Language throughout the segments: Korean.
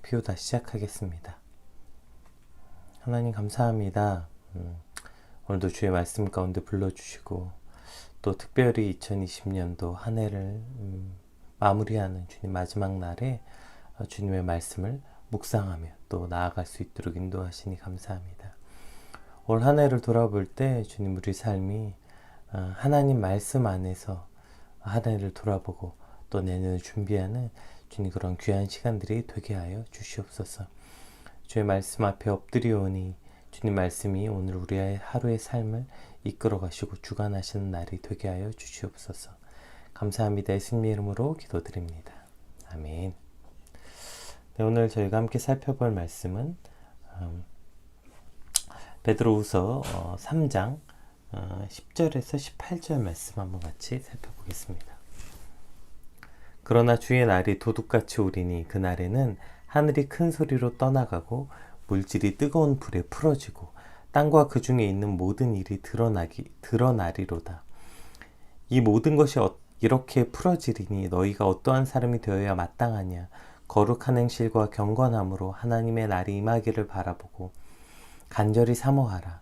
비우다 시작하겠습니다. 하나님 감사합니다. 오늘도 주의 말씀 가운데 불러주시고 또 특별히 2020년도 한 해를 마무리하는 주님 마지막 날에 주님의 말씀을 묵상하며 또 나아갈 수 있도록 인도하시니 감사합니다. 올 한 해를 돌아볼 때 주님 우리 삶이 하나님 말씀 안에서 한 해를 돌아보고 또 내년을 준비하는 주님 그런 귀한 시간들이 되게 하여 주시옵소서. 주의 말씀 앞에 엎드리오니 주님 말씀이 오늘 우리의 하루의 삶을 이끌어 가시고 주관하시는 날이 되게 하여 주시옵소서. 감사합니다. 예수님의 이름으로 기도드립니다. 아멘. 네, 오늘 저희가 함께 살펴볼 말씀은 베드로후서 3장 10절에서 18절 말씀 한번 같이 살펴보겠습니다. 그러나 주의 날이 도둑같이 오리니 그날에는 하늘이 큰 소리로 떠나가고 물질이 뜨거운 불에 풀어지고 땅과 그 중에 있는 모든 일이 드러나리로다. 이 모든 것이 이렇게 풀어지리니 너희가 어떠한 사람이 되어야 마땅하냐. 거룩한 행실과 경건함으로 하나님의 날이 임하기를 바라보고 간절히 사모하라.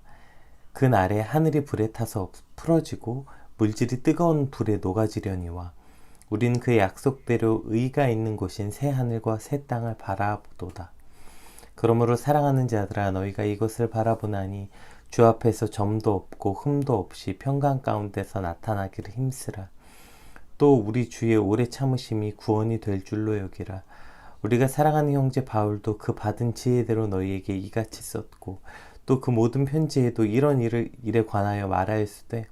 그 날에 하늘이 불에 타서 풀어지고 물질이 뜨거운 불에 녹아지려니와 우린 그 약속대로 의가 있는 곳인 새 하늘과 새 땅을 바라보도다. 그러므로 사랑하는 자들아 너희가 이것을 바라보나니 주 앞에서 점도 없고 흠도 없이 평강 가운데서 나타나기를 힘쓰라. 또 우리 주의 오래 참으심이 구원이 될 줄로 여기라. 우리가 사랑하는 형제 바울도 그 받은 지혜대로 너희에게 이같이 썼고 또 그 모든 편지에도 이런 일에 관하여 말하였으되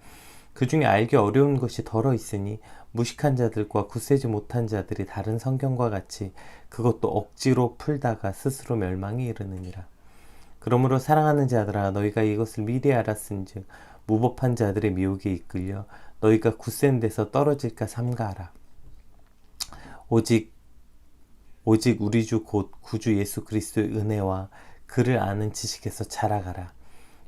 그 중에 알기 어려운 것이 덜어 있으니 무식한 자들과 굳세지 못한 자들이 다른 성경과 같이 그것도 억지로 풀다가 스스로 멸망에 이르느니라. 그러므로 사랑하는 자들아 너희가 이것을 미리 알았은즉 무법한 자들의 미혹에 이끌려 너희가 굳센 데서 떨어질까 삼가하라. 오직 우리 주 곧 구주 예수 그리스도의 은혜와 그를 아는 지식에서 자라가라.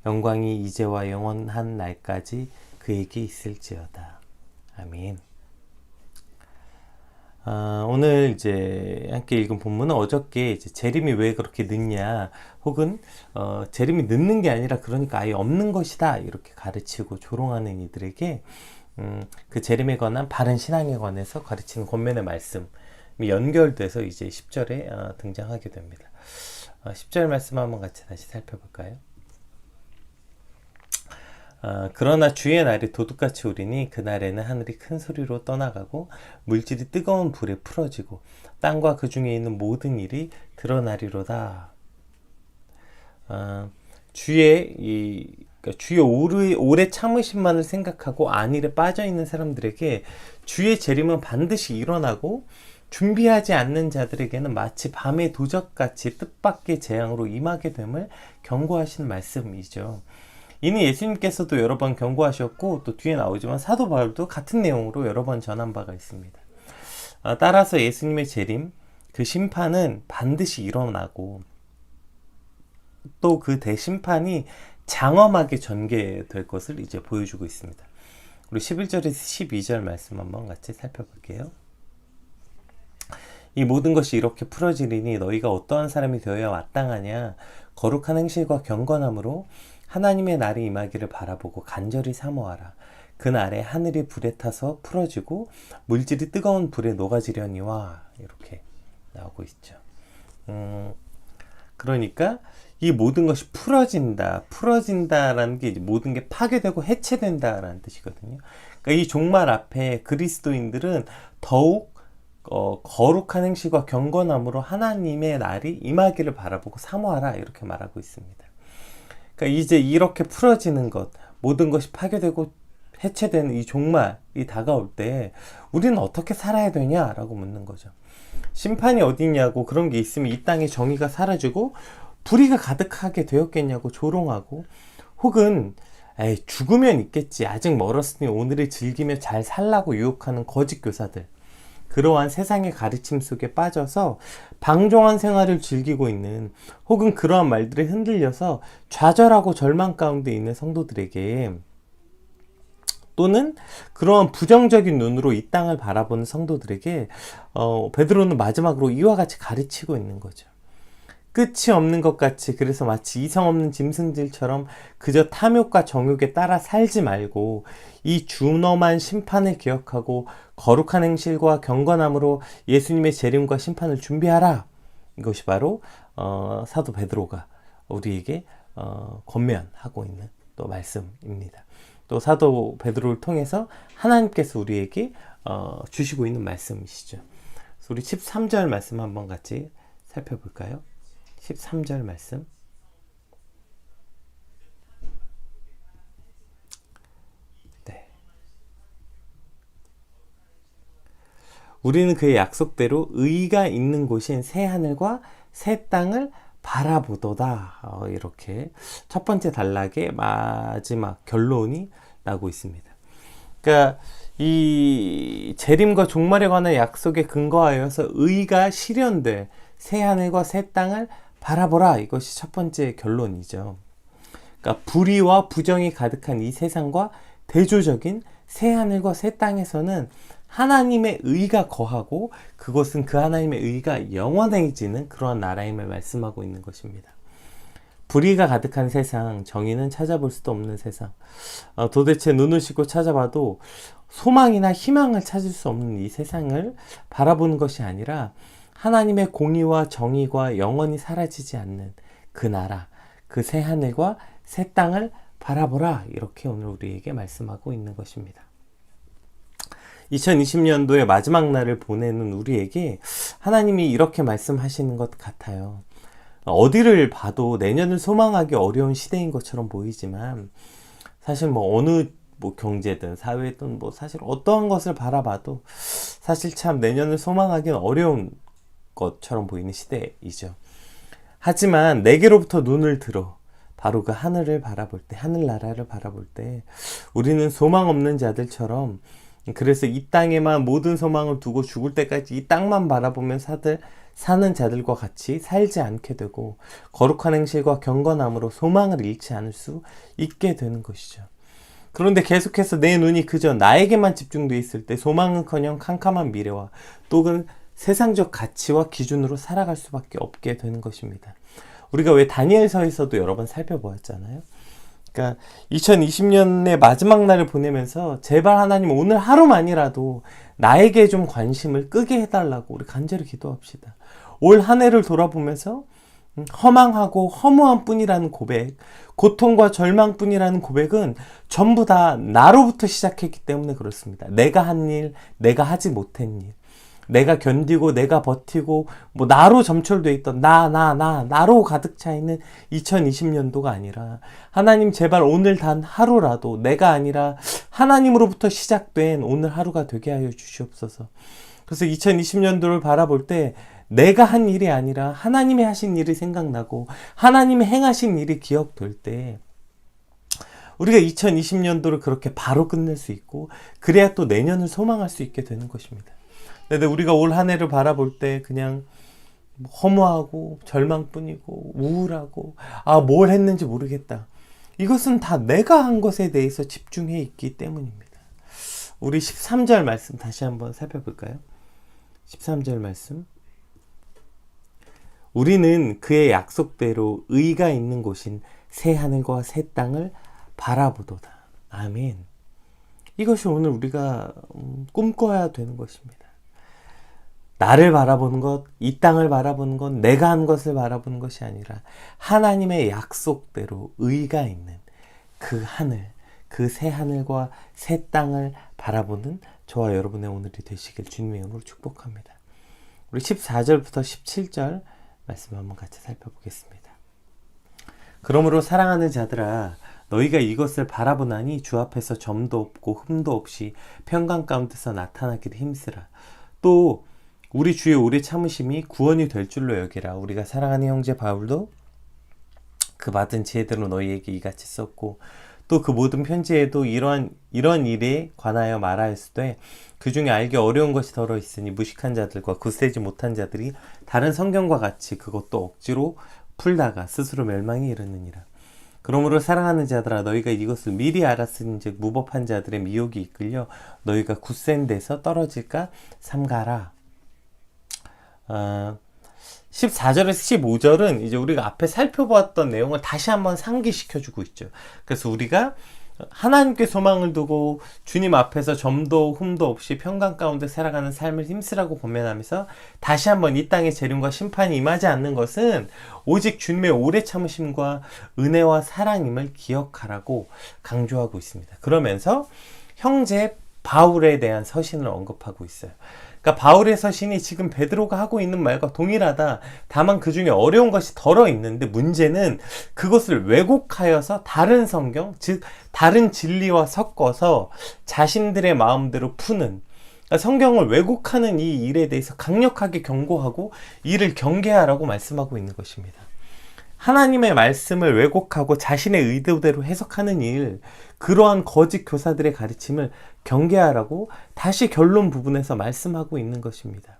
영광이 이제와 영원한 날까지 그에게 있을지어다. 아멘. 오늘 이제 함께 읽은 본문은 어저께 이제 재림이 왜 그렇게 늦냐, 혹은 재림이 늦는 게 아니라 그러니까 아예 없는 것이다 이렇게 가르치고 조롱하는 이들에게 그 재림에 관한 바른 신앙에 관해서 가르치는 권면의 말씀이 연결돼서 이제 10절에 등장하게 됩니다. 10절 말씀 한번 같이 다시 살펴볼까요? 그러나 주의 날이 도둑같이 오리니 그날에는 하늘이 큰 소리로 떠나가고 물질이 뜨거운 불에 풀어지고 땅과 그 중에 있는 모든 일이 드러나리로다. 주의 오래 참으심만을 생각하고 안일에 빠져있는 사람들에게 주의 재림은 반드시 일어나고 준비하지 않는 자들에게는 마치 밤의 도적같이 뜻밖의 재앙으로 임하게 됨을 경고하시는 말씀이죠. 이는 예수님께서도 여러 번 경고하셨고 또 뒤에 나오지만 사도 바울도 같은 내용으로 여러 번 전한 바가 있습니다. 따라서 예수님의 재림, 그 심판은 반드시 일어나고 또 그 대심판이 장엄하게 전개될 것을 이제 보여주고 있습니다. 우리 11절에서 12절 말씀 한번 같이 살펴볼게요. 이 모든 것이 이렇게 풀어지리니 너희가 어떠한 사람이 되어야 마땅하냐. 거룩한 행실과 경건함으로 하나님의 날이 임하기를 바라보고 간절히 사모하라. 그 날에 하늘이 불에 타서 풀어지고 물질이 뜨거운 불에 녹아지려니와 이렇게 나오고 있죠. 그러니까 이 모든 것이 풀어진다라는 게 이제 모든 게 파괴되고 해체된다라는 뜻이거든요. 그러니까 이 종말 앞에 그리스도인들은 더욱 거룩한 행실과 경건함으로 하나님의 날이 임하기를 바라보고 사모하라 이렇게 말하고 있습니다. 그러니까 이제 이렇게 풀어지는 것, 모든 것이 파괴되고 해체되는 이 종말이 다가올 때 우리는 어떻게 살아야 되냐라고 묻는 거죠. 심판이 어디냐고, 그런 게 있으면 이 땅에 정의가 사라지고 불의가 가득하게 되었겠냐고 조롱하고, 혹은 죽으면 있겠지, 아직 멀었으니 오늘을 즐기며 잘 살라고 유혹하는 거짓 교사들, 그러한 세상의 가르침 속에 빠져서 방종한 생활을 즐기고 있는, 혹은 그러한 말들에 흔들려서 좌절하고 절망 가운데 있는 성도들에게, 또는 그러한 부정적인 눈으로 이 땅을 바라보는 성도들에게 베드로는 마지막으로 이와 같이 가르치고 있는 거죠. 끝이 없는 것 같이, 그래서 마치 이성 없는 짐승들처럼 그저 탐욕과 정욕에 따라 살지 말고 이 준엄한 심판을 기억하고 거룩한 행실과 경건함으로 예수님의 재림과 심판을 준비하라. 이것이 바로 사도 베드로가 우리에게 권면하고 있는 또 말씀입니다. 또 사도 베드로를 통해서 하나님께서 우리에게 주시고 있는 말씀이시죠. 그래서 우리 13절 말씀 한번 같이 살펴볼까요? 13절 말씀. 네. 우리는 그의 약속대로 의가 있는 곳인 새 하늘과 새 땅을 바라보도다. 이렇게 첫 번째 단락의 마지막 결론이 나고 있습니다. 그러니까 이 재림과 종말에 관한 약속에 근거하여서 의가 실현될 새 하늘과 새 땅을 바라보라. 이것이 첫 번째 결론이죠. 그러니까 불의와 부정이 가득한 이 세상과 대조적인 새 하늘과 새 땅에서는 하나님의 의가 거하고 그것은 그 하나님의 의가 영원해지는 그러한 나라임을 말씀하고 있는 것입니다. 불의가 가득한 세상, 정의는 찾아볼 수도 없는 세상, 도대체 눈을 씻고 찾아봐도 소망이나 희망을 찾을 수 없는 이 세상을 바라보는 것이 아니라 하나님의 공의와 정의가 영원히 사라지지 않는 그 나라, 그 새 하늘과 새 땅을 바라보라. 이렇게 오늘 우리에게 말씀하고 있는 것입니다. 2020년도의 마지막 날을 보내는 우리에게 하나님이 이렇게 말씀하시는 것 같아요. 어디를 봐도 내년을 소망하기 어려운 시대인 것처럼 보이지만 사실 어느 경제든 사회든 사실 어떠한 것을 바라봐도 사실 참 내년을 소망하기는 어려운 것처럼 보이는 시대이죠. 하지만 내게로부터 눈을 들어 바로 그 하늘을 바라볼 때, 하늘나라를 바라볼 때 우리는 소망 없는 자들처럼, 그래서 이 땅에만 모든 소망을 두고 죽을 때까지 이 땅만 바라보면 사는 자들과 같이 살지 않게 되고 거룩한 행실과 경건함으로 소망을 잃지 않을 수 있게 되는 것이죠. 그런데 계속해서 내 눈이 그저 나에게만 집중되어 있을 때 소망은커녕 캄캄한 미래와 또는 세상적 가치와 기준으로 살아갈 수밖에 없게 되는 것입니다. 우리가 왜 다니엘서에서도 여러 번 살펴보았잖아요. 그러니까 2020년의 마지막 날을 보내면서 제발 하나님 오늘 하루만이라도 나에게 좀 관심을 끄게 해달라고 우리 간절히 기도합시다. 올 한 해를 돌아보면서 허망하고 허무한 뿐이라는 고백, 고통과 절망 뿐이라는 고백은 전부 다 나로부터 시작했기 때문에 그렇습니다. 내가 한 일, 내가 하지 못한 일, 내가 견디고 내가 버티고 나로 점철되어 있던 나로 가득 차 있는 2020년도가 아니라 하나님 제발 오늘 단 하루라도 내가 아니라 하나님으로부터 시작된 오늘 하루가 되게 하여 주시옵소서. 그래서 2020년도를 바라볼 때 내가 한 일이 아니라 하나님이 하신 일이 생각나고 하나님이 행하신 일이 기억될 때 우리가 2020년도를 그렇게 바로 끝낼 수 있고 그래야 또 내년을 소망할 수 있게 되는 것입니다. 근데 우리가 올 한 해를 바라볼 때 그냥 허무하고 절망뿐이고 우울하고 뭘 했는지 모르겠다. 이것은 다 내가 한 것에 대해서 집중해 있기 때문입니다. 우리 13절 말씀 다시 한번 살펴볼까요? 13절 말씀. 우리는 그의 약속대로 의가 있는 곳인 새 하늘과 새 땅을 바라보도다. 아멘. 이것이 오늘 우리가 꿈꿔야 되는 것입니다. 나를 바라보는 것, 이 땅을 바라보는 것, 내가 한 것을 바라보는 것이 아니라 하나님의 약속대로 의가 있는 그 하늘, 그 새 하늘과 새 땅을 바라보는 저와 여러분의 오늘이 되시길 주님의 이름으로 축복합니다. 우리 14절부터 17절 말씀 한번 같이 살펴보겠습니다. 그러므로 사랑하는 자들아, 너희가 이것을 바라보나니 주 앞에서 점도 없고 흠도 없이 평강 가운데서 나타나기를 힘쓰라. 또 우리 주의 오래 참으심이 구원이 될 줄로 여기라. 우리가 사랑하는 형제 바울도 그 받은 지혜대로 너희에게 이같이 썼고 또 그 모든 편지에도 이런 일에 관하여 말하였으되 그 중에 알기 어려운 것이 더러 있으니 무식한 자들과 굳세지 못한 자들이 다른 성경과 같이 그것도 억지로 풀다가 스스로 멸망에 이르느니라. 그러므로 사랑하는 자들아, 너희가 이것을 미리 알았은즉 무법한 자들의 미혹이 이끌려 너희가 굳센 데서 떨어질까 삼가라. 14절에서 15절은 이제 우리가 앞에 살펴보았던 내용을 다시 한번 상기시켜주고 있죠. 그래서 우리가 하나님께 소망을 두고 주님 앞에서 점도 흠도 없이 평강 가운데 살아가는 삶을 힘쓰라고 권면하면서 다시 한번 이 땅의 재림과 심판이 임하지 않는 것은 오직 주님의 오래 참으심과 은혜와 사랑임을 기억하라고 강조하고 있습니다. 그러면서 형제 바울에 대한 서신을 언급하고 있어요. 그러니까 바울의 서신이 지금 베드로가 하고 있는 말과 동일하다. 다만 그 중에 어려운 것이 덜어 있는데 문제는 그것을 왜곡하여서 다른 성경, 즉 다른 진리와 섞어서 자신들의 마음대로 푸는, 그러니까 성경을 왜곡하는 이 일에 대해서 강력하게 경고하고 이를 경계하라고 말씀하고 있는 것입니다. 하나님의 말씀을 왜곡하고 자신의 의도대로 해석하는 일, 그러한 거짓 교사들의 가르침을 경계하라고 다시 결론 부분에서 말씀하고 있는 것입니다.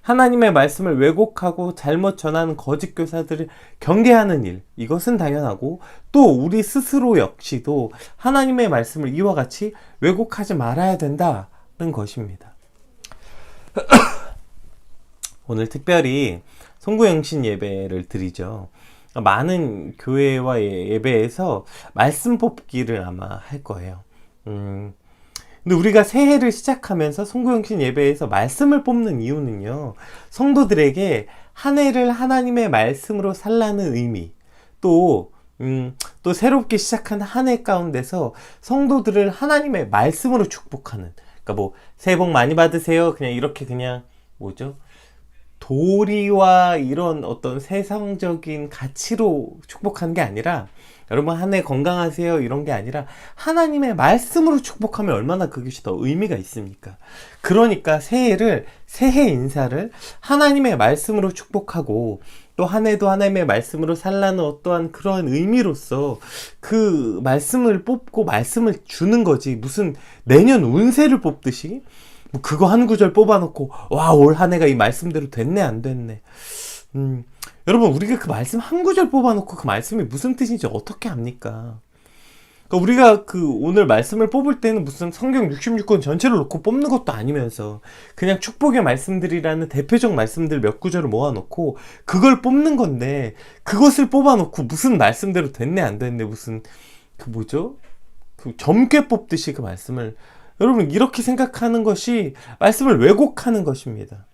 하나님의 말씀을 왜곡하고 잘못 전하는 거짓 교사들을 경계하는 일, 이것은 당연하고 또 우리 스스로 역시도 하나님의 말씀을 이와 같이 왜곡하지 말아야 된다는 것입니다. 오늘 특별히 송구영신 예배를 드리죠. 많은 교회와 예배에서 말씀 뽑기를 아마 할 거예요. 근데 우리가 새해를 시작하면서 송구영신 예배에서 말씀을 뽑는 이유는요, 성도들에게 한 해를 하나님의 말씀으로 살라는 의미, 또 새롭게 시작한 한 해 가운데서 성도들을 하나님의 말씀으로 축복하는, 그러니까 뭐 새해 복 많이 받으세요, 그냥 이렇게 그냥 뭐죠? 도리와 이런 어떤 세상적인 가치로 축복하는 게 아니라, 여러분 한 해 건강하세요 이런 게 아니라 하나님의 말씀으로 축복하면 얼마나 그것이 더 의미가 있습니까? 그러니까 새해 인사를 하나님의 말씀으로 축복하고 또 한 해도 하나님의 말씀으로 살라는 어떠한 그러한 의미로서 그 말씀을 뽑고 말씀을 주는 거지, 무슨 내년 운세를 뽑듯이 뭐 그거 한 구절 뽑아놓고 와, 올 한 해가 이 말씀대로 됐네 안 됐네. 여러분, 우리가 그 말씀 한 구절 뽑아놓고 그 말씀이 무슨 뜻인지 어떻게 압니까? 그러니까 우리가 그 오늘 말씀을 뽑을 때는 무슨 성경 66권 전체를 놓고 뽑는 것도 아니면서 그냥 축복의 말씀들이라는 대표적 말씀들 몇 구절을 모아놓고 그걸 뽑는 건데, 그것을 뽑아놓고 무슨 말씀대로 됐네 안 됐네, 무슨 그 뭐죠? 그 점괘 뽑듯이 그 말씀을, 여러분 이렇게 생각하는 것이 말씀을 왜곡하는 것입니다.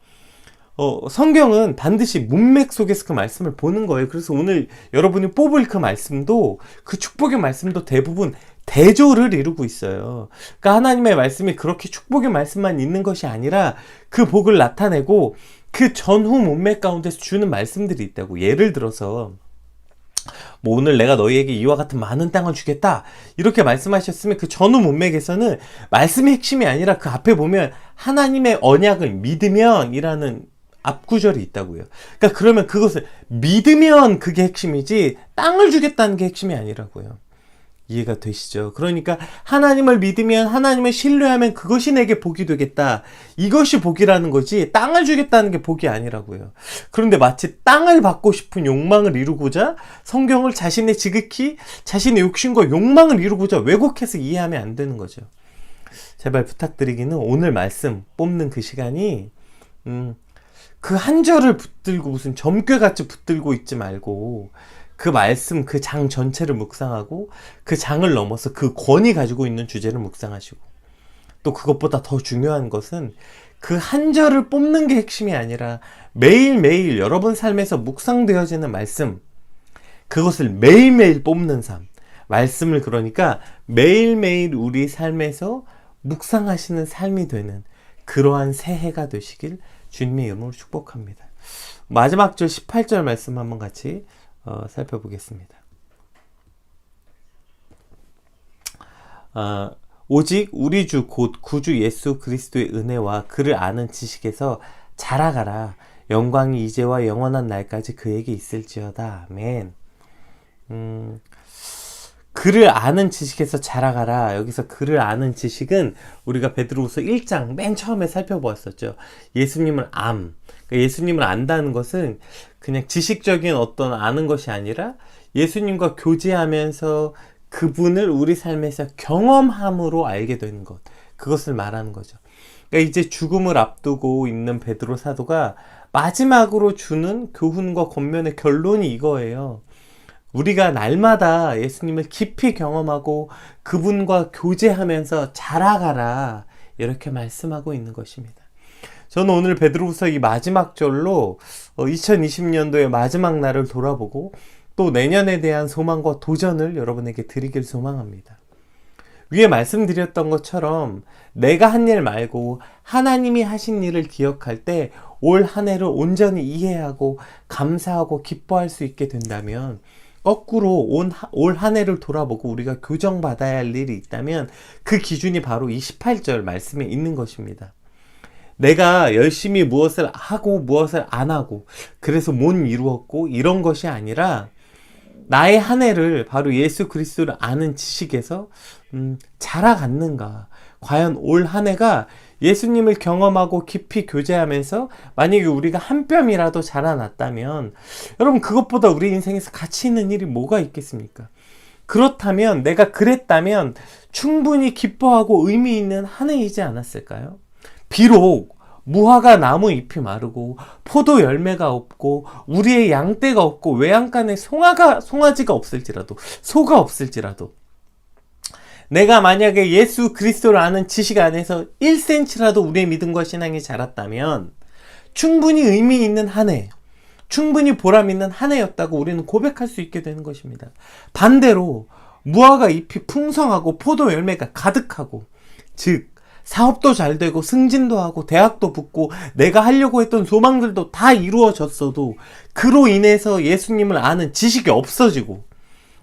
성경은 반드시 문맥 속에서 그 말씀을 보는 거예요. 그래서 오늘 여러분이 뽑을 그 말씀도, 그 축복의 말씀도 대부분 대조를 이루고 있어요. 그러니까 하나님의 말씀이 그렇게 축복의 말씀만 있는 것이 아니라 그 복을 나타내고 그 전후 문맥 가운데서 주는 말씀들이 있다고. 예를 들어서 뭐 오늘 내가 너희에게 이와 같은 많은 땅을 주겠다 이렇게 말씀하셨으면 그 전후 문맥에서는 말씀의 핵심이 아니라 그 앞에 보면 하나님의 언약을 믿으면 이라는 앞구절이 있다고요. 그러니까 그러면 그것을 믿으면 그게 핵심이지 땅을 주겠다는 게 핵심이 아니라고요. 이해가 되시죠? 그러니까 하나님을 믿으면, 하나님을 신뢰하면 그것이 내게 복이 되겠다, 이것이 복이라는 거지 땅을 주겠다는 게 복이 아니라고요. 그런데 마치 땅을 받고 싶은 욕망을 이루고자 성경을 자신의 지극히 자신의 욕심과 욕망을 이루고자 왜곡해서 이해하면 안 되는 거죠. 제발 부탁드리기는 오늘 말씀 뽑는 그 시간이 그 한 절을 붙들고 무슨 점괘같이 붙들고 있지 말고 그 말씀, 그 장 전체를 묵상하고 그 장을 넘어서 그 권이 가지고 있는 주제를 묵상하시고, 또 그것보다 더 중요한 것은 그 한 절을 뽑는 게 핵심이 아니라 매일매일 여러분 삶에서 묵상되어지는 말씀, 그것을 매일매일 뽑는 삶, 말씀을 그러니까 매일매일 우리 삶에서 묵상하시는 삶이 되는 그러한 새해가 되시길 주님의 이름으로 축복합니다. 마지막 절 18절 말씀 한번 같이 살펴보겠습니다. 오직 우리 주 곧 구주 예수 그리스도의 은혜와 그를 아는 지식에서 자라가라. 영광이 이제와 영원한 날까지 그에게 있을지어다. 아멘. 그를 아는 지식에서 자라가라. 여기서 그를 아는 지식은 우리가 베드로후서 1장 맨 처음에 살펴보았었죠. 예수님을 그러니까 예수님을 안다는 것은 그냥 지식적인 어떤 아는 것이 아니라 예수님과 교제하면서 그분을 우리 삶에서 경험함으로 알게 되는 것, 그것을 말하는 거죠. 그러니까 이제 죽음을 앞두고 있는 베드로 사도가 마지막으로 주는 교훈과 권면의 결론이 이거예요. 우리가 날마다 예수님을 깊이 경험하고 그분과 교제하면서 자라가라, 이렇게 말씀하고 있는 것입니다. 저는 오늘 베드로후서 이 마지막 절로 2020년도의 마지막 날을 돌아보고 또 내년에 대한 소망과 도전을 여러분에게 드리길 소망합니다. 위에 말씀드렸던 것처럼 내가 한 일 말고 하나님이 하신 일을 기억할 때 올 한 해를 온전히 이해하고 감사하고 기뻐할 수 있게 된다면, 거꾸로 올 한 해를 돌아보고 우리가 교정받아야 할 일이 있다면 그 기준이 바로 이 18절 말씀에 있는 것입니다. 내가 열심히 무엇을 하고 무엇을 안 하고 그래서 못 이루었고 이런 것이 아니라 나의 한 해를 바로 예수 그리스도를 아는 지식에서 자라갔는가. 과연 올 한 해가 예수님을 경험하고 깊이 교제하면서 만약에 우리가 한 뼘이라도 자라났다면, 여러분 그것보다 우리 인생에서 가치 있는 일이 뭐가 있겠습니까? 그렇다면, 내가 그랬다면 충분히 기뻐하고 의미 있는 한 해이지 않았을까요? 비록 무화과 나무 잎이 마르고 포도 열매가 없고 우리의 양떼가 없고 외양간에 송아지가 없을지라도, 소가 없을지라도, 내가 만약에 예수 그리스도를 아는 지식 안에서 1cm라도 우리의 믿음과 신앙이 자랐다면 충분히 의미 있는 한 해, 충분히 보람 있는 한 해였다고 우리는 고백할 수 있게 되는 것입니다. 반대로 무화과 잎이 풍성하고 포도 열매가 가득하고, 즉 사업도 잘 되고 승진도 하고 대학도 붙고 내가 하려고 했던 소망들도 다 이루어졌어도 그로 인해서 예수님을 아는 지식이 없어지고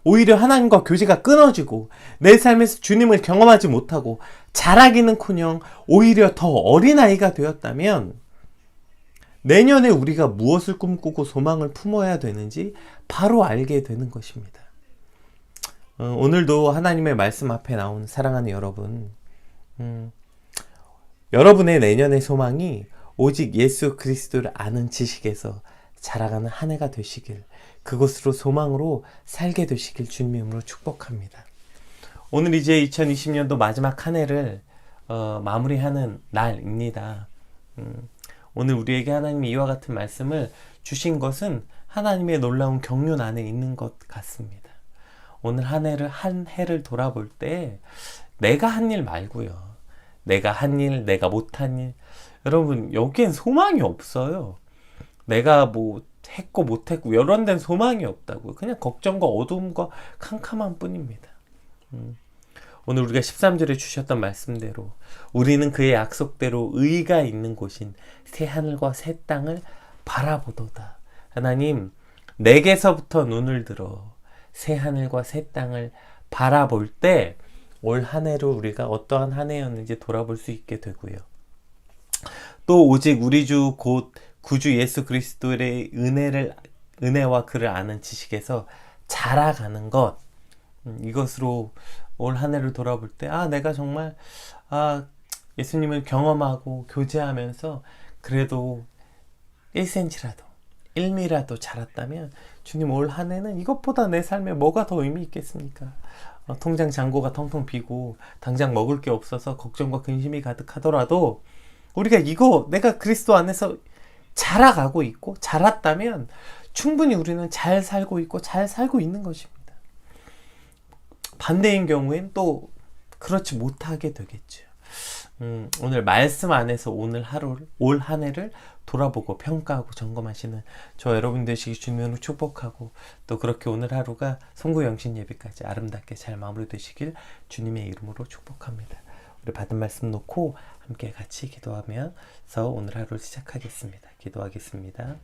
오히려 하나님과 교제가 끊어지고 내 삶에서 주님을 경험하지 못하고 자라기는커녕 오히려 더 어린아이가 되었다면, 내년에 우리가 무엇을 꿈꾸고 소망을 품어야 되는지 바로 알게 되는 것입니다. 오늘도 하나님의 말씀 앞에 나온 사랑하는 여러분, 여러분의 내년의 소망이 오직 예수 그리스도를 아는 지식에서 자라가는 한 해가 되시길, 그것으로 소망으로 살게 되시길 주님의 이름으로 축복합니다. 오늘 이제 2020년도 마지막 한 해를 마무리하는 날입니다. 오늘 우리에게 하나님이 이와 같은 말씀을 주신 것은 하나님의 놀라운 경륜 안에 있는 것 같습니다. 오늘 한 해를 돌아볼 때 내가 한 일 말고요, 내가 한 일, 내가 못한 일, 여러분 여기엔 소망이 없어요. 내가 뭐 했고 못했고 이런 데는 소망이 없다고요. 그냥 걱정과 어두움과 캄캄한 뿐입니다. 오늘 우리가 13절에 주셨던 말씀대로 우리는 그의 약속대로 의가 있는 곳인 새 하늘과 새 땅을 바라보도다. 하나님, 내게서부터 눈을 들어 새 하늘과 새 땅을 바라볼 때 올 한 해로 우리가 어떠한 한 해였는지 돌아볼 수 있게 되고요. 또 오직 우리 주 곧 구주 예수 그리스도의 은혜와 그를 아는 지식에서 자라가는 것, 이것으로 올 한 해를 돌아볼 때 내가 정말 예수님을 경험하고 교제하면서 그래도 1cm라도 1mm라도 자랐다면, 주님 올 한 해는 이것보다 내 삶에 뭐가 더 의미 있겠습니까? 통장 잔고가 텅텅 비고 당장 먹을 게 없어서 걱정과 근심이 가득하더라도 우리가 내가 그리스도 안에서 자라가고 있고 자랐다면 충분히 우리는 잘 살고 있고 잘 살고 있는 것입니다. 반대인 경우엔 또 그렇지 못하게 되겠죠. 오늘 말씀 안에서 올 한 해를 돌아보고 평가하고 점검하시는 저 여러분 되시기 주님으로 축복하고, 또 그렇게 오늘 하루가 송구 영신 예배까지 아름답게 잘 마무리되시길 주님의 이름으로 축복합니다. 우리 받은 말씀 놓고 함께 같이 기도하면서 오늘 하루를 시작하겠습니다. 기도하겠습니다.